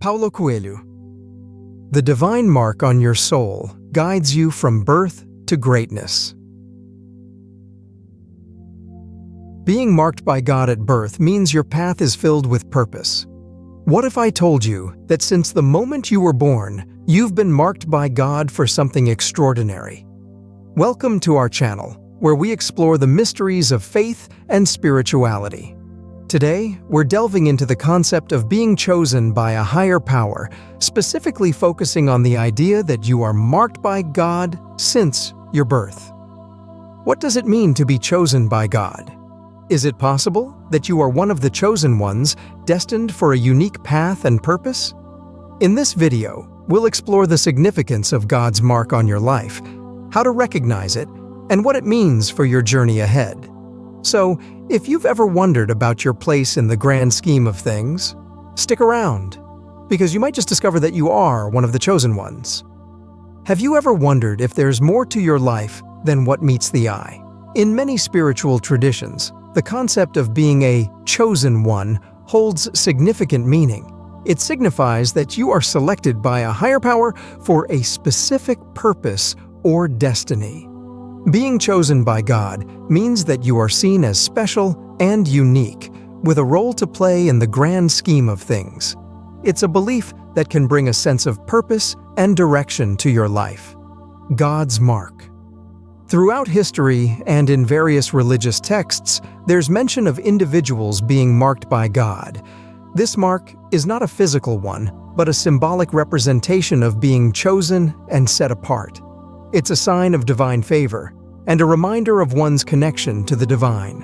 Paulo Coelho. The divine mark on your soul guides you from birth to greatness. Being marked by God at birth means your path is filled with purpose. What if I told you that since the moment you were born, you've been marked by God for something extraordinary? Welcome to our channel, where we explore the mysteries of faith and spirituality. Today, we're delving into the concept of being chosen by a higher power, specifically focusing on the idea that you are marked by God since your birth. What does it mean to be chosen by God? Is it possible that you are one of the chosen ones, destined for a unique path and purpose? In this video, we'll explore the significance of God's mark on your life, how to recognize it, and what it means for your journey ahead. So, if you've ever wondered about your place in the grand scheme of things, stick around, because you might just discover that you are one of the chosen ones. Have you ever wondered if there's more to your life than what meets the eye? In many spiritual traditions, the concept of being a chosen one holds significant meaning. It signifies that you are selected by a higher power for a specific purpose or destiny. Being chosen by God means that you are seen as special and unique, with a role to play in the grand scheme of things. It's a belief that can bring a sense of purpose and direction to your life. God's mark. Throughout history and in various religious texts, there's mention of individuals being marked by God. This mark is not a physical one, but a symbolic representation of being chosen and set apart. It's a sign of divine favor and a reminder of one's connection to the divine.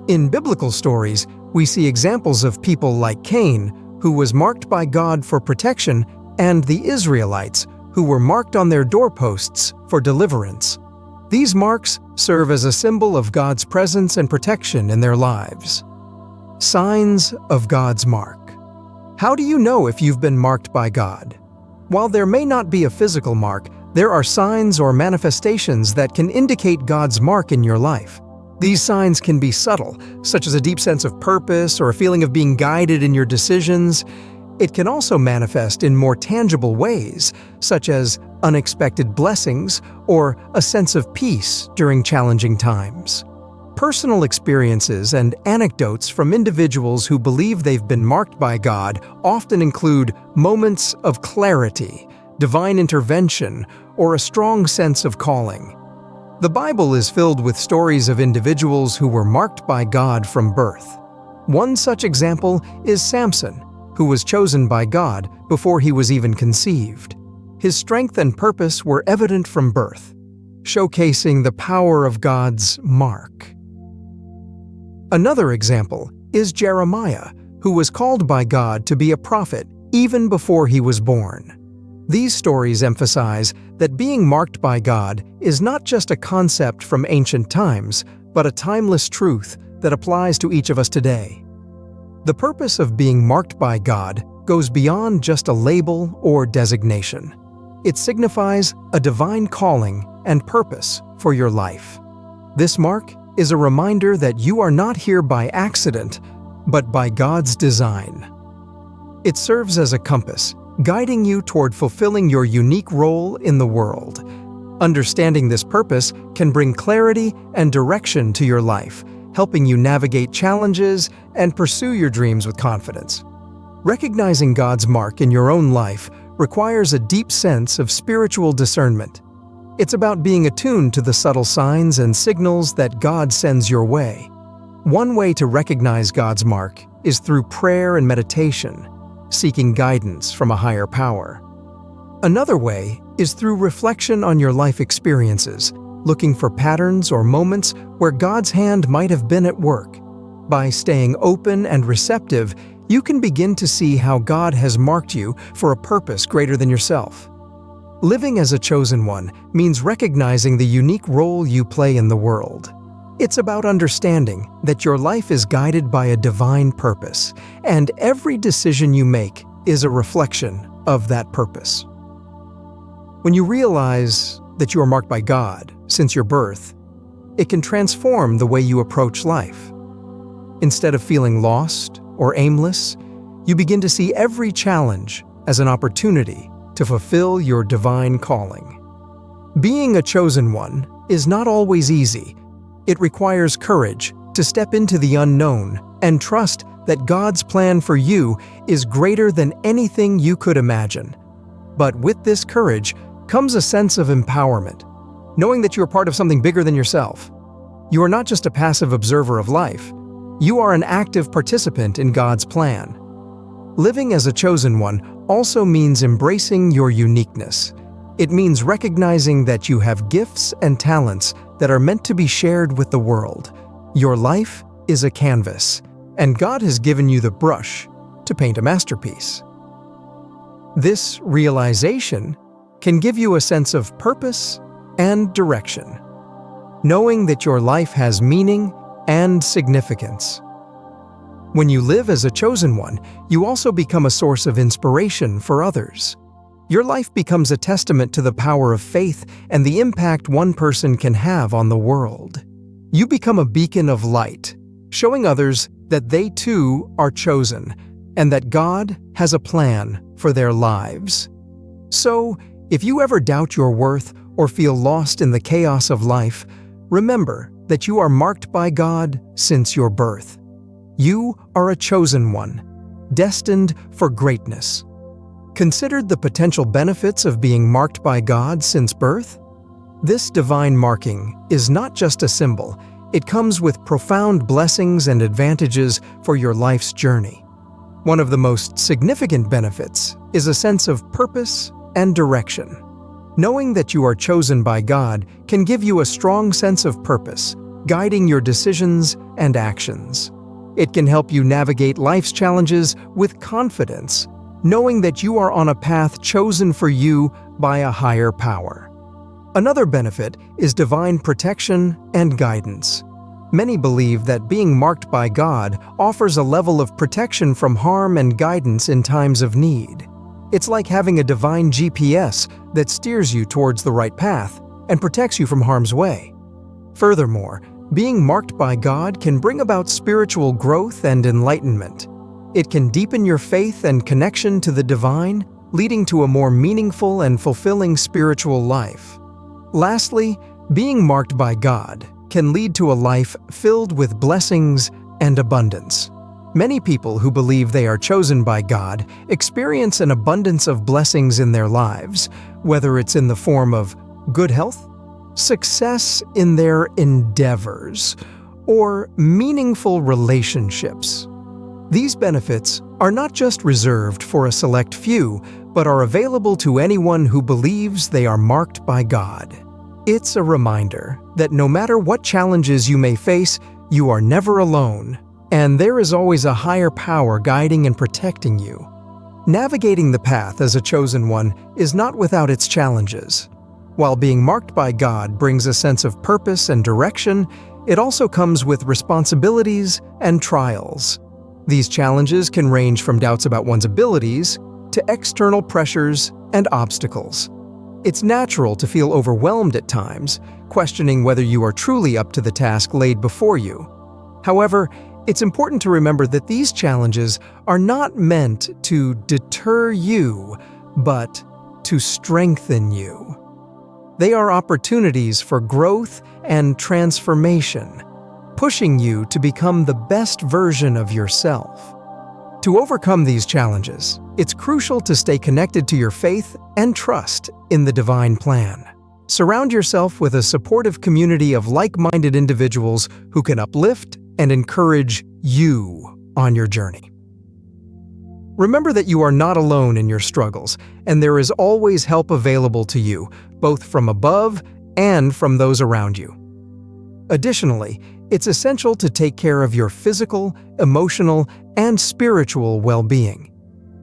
In biblical stories, we see examples of people like Cain, who was marked by God for protection, and the Israelites, who were marked on their doorposts for deliverance. These marks serve as a symbol of God's presence and protection in their lives. Signs of God's mark. How do you know if you've been marked by God? While there may not be a physical mark, there are signs or manifestations that can indicate God's mark in your life. These signs can be subtle, such as a deep sense of purpose or a feeling of being guided in your decisions. It can also manifest in more tangible ways, such as unexpected blessings or a sense of peace during challenging times. Personal experiences and anecdotes from individuals who believe they've been marked by God often include moments of clarity, divine intervention, or a strong sense of calling. The Bible is filled with stories of individuals who were marked by God from birth. One such example is Samson, who was chosen by God before he was even conceived. His strength and purpose were evident from birth, showcasing the power of God's mark. Another example is Jeremiah, who was called by God to be a prophet even before he was born. These stories emphasize that being marked by God is not just a concept from ancient times, but a timeless truth that applies to each of us today. The purpose of being marked by God goes beyond just a label or designation. It signifies a divine calling and purpose for your life. This mark is a reminder that you are not here by accident, but by God's design. It serves as a compass, guiding you toward fulfilling your unique role in the world. Understanding this purpose can bring clarity and direction to your life, helping you navigate challenges and pursue your dreams with confidence. Recognizing God's mark in your own life requires a deep sense of spiritual discernment. It's about being attuned to the subtle signs and signals that God sends your way. One way to recognize God's mark is through prayer and meditation, seeking guidance from a higher power. Another way is through reflection on your life experiences, looking for patterns or moments where God's hand might have been at work. By staying open and receptive, you can begin to see how God has marked you for a purpose greater than yourself. Living as a chosen one means recognizing the unique role you play in the world. It's about understanding that your life is guided by a divine purpose, and every decision you make is a reflection of that purpose. When you realize that you are marked by God since your birth, it can transform the way you approach life. Instead of feeling lost or aimless, you begin to see every challenge as an opportunity to fulfill your divine calling. Being a chosen one is not always easy. It requires courage to step into the unknown and trust that God's plan for you is greater than anything you could imagine. But with this courage comes a sense of empowerment, knowing that you are part of something bigger than yourself. You are not just a passive observer of life. You are an active participant in God's plan. Living as a chosen one also means embracing your uniqueness. It means recognizing that you have gifts and talents that are meant to be shared with the world. Your life is a canvas, and God has given you the brush to paint a masterpiece. This realization can give you a sense of purpose and direction, knowing that your life has meaning and significance. When you live as a chosen one, you also become a source of inspiration for others. Your life becomes a testament to the power of faith and the impact one person can have on the world. You become a beacon of light, showing others that they too are chosen and that God has a plan for their lives. So, if you ever doubt your worth or feel lost in the chaos of life, remember that you are marked by God since your birth. You are a chosen one, destined for greatness. Considered the potential benefits of being marked by God since birth? This divine marking is not just a symbol, it comes with profound blessings and advantages for your life's journey. One of the most significant benefits is a sense of purpose and direction. Knowing that you are chosen by God can give you a strong sense of purpose, guiding your decisions and actions. It can help you navigate life's challenges with confidence, knowing that you are on a path chosen for you by a higher power. Another benefit is divine protection and guidance. Many believe that being marked by God offers a level of protection from harm and guidance in times of need. It's like having a divine GPS that steers you towards the right path and protects you from harm's way. Furthermore, being marked by God can bring about spiritual growth and enlightenment. It can deepen your faith and connection to the divine, leading to a more meaningful and fulfilling spiritual life. Lastly, being marked by God can lead to a life filled with blessings and abundance. Many people who believe they are chosen by God experience an abundance of blessings in their lives, whether it's in the form of good health, success in their endeavors, or meaningful relationships. These benefits are not just reserved for a select few, but are available to anyone who believes they are marked by God. It's a reminder that no matter what challenges you may face, you are never alone, and there is always a higher power guiding and protecting you. Navigating the path as a chosen one is not without its challenges. While being marked by God brings a sense of purpose and direction, it also comes with responsibilities and trials. These challenges can range from doubts about one's abilities to external pressures and obstacles. It's natural to feel overwhelmed at times, questioning whether you are truly up to the task laid before you. However, it's important to remember that these challenges are not meant to deter you, but to strengthen you. They are opportunities for growth and transformation, pushing you to become the best version of yourself. To overcome these challenges, it's crucial to stay connected to your faith and trust in the divine plan. Surround yourself with a supportive community of like-minded individuals who can uplift and encourage you on your journey. Remember that you are not alone in your struggles, and there is always help available to you, both from above and from those around you. Additionally, it's essential to take care of your physical, emotional, and spiritual well-being.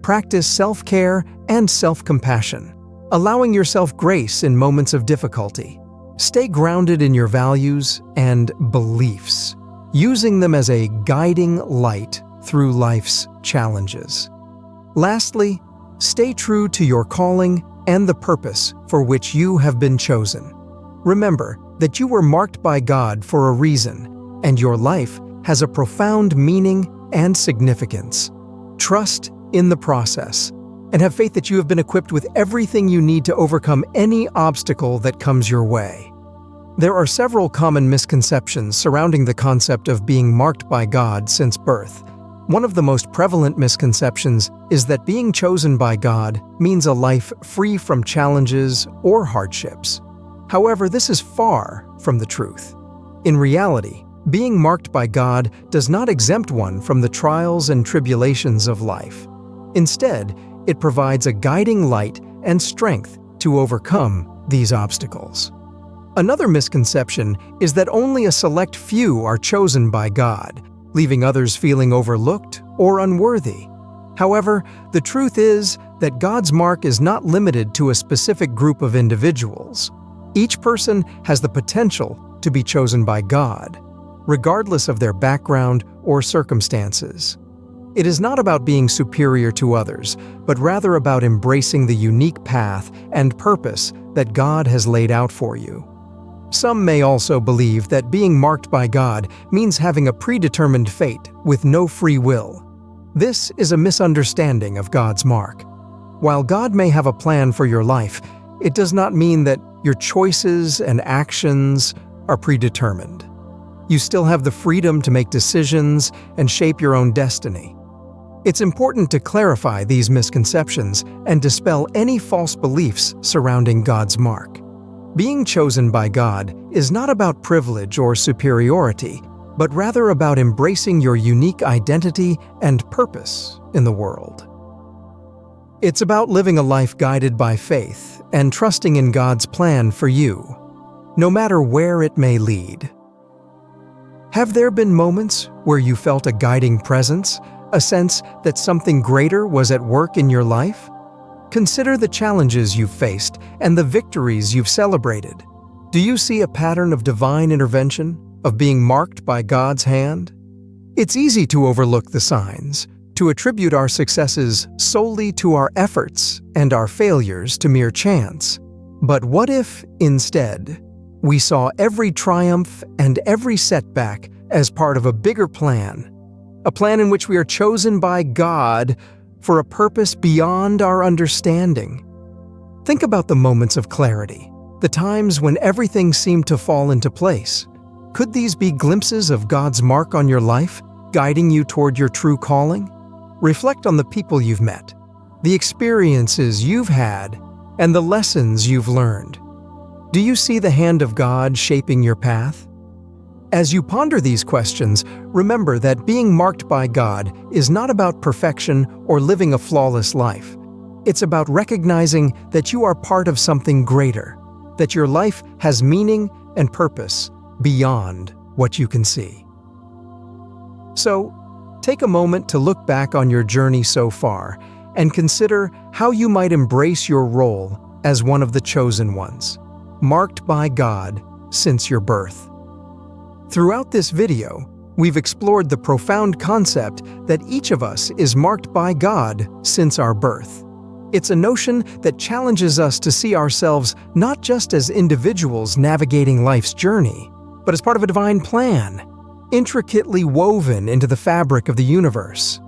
Practice self-care and self-compassion, allowing yourself grace in moments of difficulty. Stay grounded in your values and beliefs, using them as a guiding light through life's challenges. Lastly, stay true to your calling and the purpose for which you have been chosen. Remember that you were marked by God for a reason, and your life has a profound meaning and significance. Trust in the process, and have faith that you have been equipped with everything you need to overcome any obstacle that comes your way. There are several common misconceptions surrounding the concept of being marked by God since birth. One of the most prevalent misconceptions is that being chosen by God means a life free from challenges or hardships. However, this is far from the truth. In reality, being marked by God does not exempt one from the trials and tribulations of life. Instead, it provides a guiding light and strength to overcome these obstacles. Another misconception is that only a select few are chosen by God, leaving others feeling overlooked or unworthy. However, the truth is that God's mark is not limited to a specific group of individuals. Each person has the potential to be chosen by God, regardless of their background or circumstances. It is not about being superior to others, but rather about embracing the unique path and purpose that God has laid out for you. Some may also believe that being marked by God means having a predetermined fate with no free will. This is a misunderstanding of God's mark. While God may have a plan for your life, it does not mean that your choices and actions are predetermined. You still have the freedom to make decisions and shape your own destiny. It's important to clarify these misconceptions and dispel any false beliefs surrounding God's mark. Being chosen by God is not about privilege or superiority, but rather about embracing your unique identity and purpose in the world. It's about living a life guided by faith and trusting in God's plan for you, no matter where it may lead. Have there been moments where you felt a guiding presence, a sense that something greater was at work in your life? Consider the challenges you've faced and the victories you've celebrated. Do you see a pattern of divine intervention, of being marked by God's hand? It's easy to overlook the signs, to attribute our successes solely to our efforts and our failures to mere chance. But what if, instead, we saw every triumph and every setback as part of a bigger plan, a plan in which we are chosen by God for a purpose beyond our understanding? Think about the moments of clarity, the times when everything seemed to fall into place. Could these be glimpses of God's mark on your life, guiding you toward your true calling? Reflect on the people you've met, the experiences you've had, and the lessons you've learned. Do you see the hand of God shaping your path? As you ponder these questions, remember that being marked by God is not about perfection or living a flawless life. It's about recognizing that you are part of something greater, that your life has meaning and purpose beyond what you can see. So, take a moment to look back on your journey so far and consider how you might embrace your role as one of the chosen ones, marked by God since your birth. Throughout this video, we've explored the profound concept that each of us is marked by God since our birth. It's a notion that challenges us to see ourselves not just as individuals navigating life's journey, but as part of a divine plan, intricately woven into the fabric of the universe.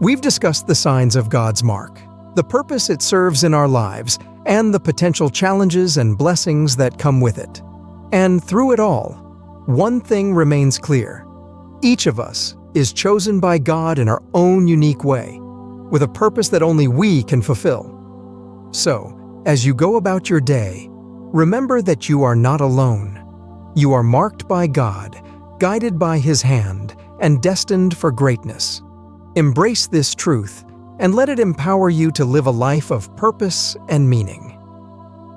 We've discussed the signs of God's mark, the purpose it serves in our lives, and the potential challenges and blessings that come with it. And through it all, one thing remains clear. Each of us is chosen by God in our own unique way, with a purpose that only we can fulfill. So, as you go about your day, remember that you are not alone. You are marked by God, guided by His hand, and destined for greatness. Embrace this truth and let it empower you to live a life of purpose and meaning.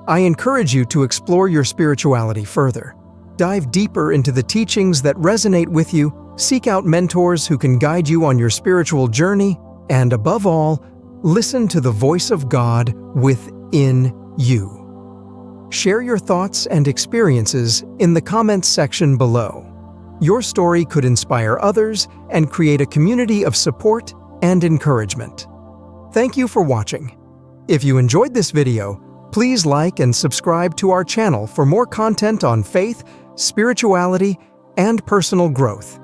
I encourage you to explore your spirituality further. Dive deeper into the teachings that resonate with you, seek out mentors who can guide you on your spiritual journey, and above all, listen to the voice of God within you. Share your thoughts and experiences in the comments section below. Your story could inspire others and create a community of support and encouragement. Thank you for watching. If you enjoyed this video, please like and subscribe to our channel for more content on faith, spirituality, and personal growth.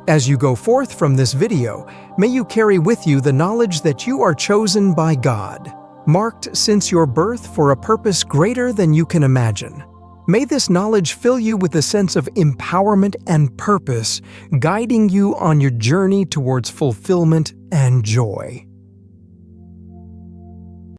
As you go forth from this video, may you carry with you the knowledge that you are chosen by God, marked since your birth for a purpose greater than you can imagine. May this knowledge fill you with a sense of empowerment and purpose, guiding you on your journey towards fulfillment and joy.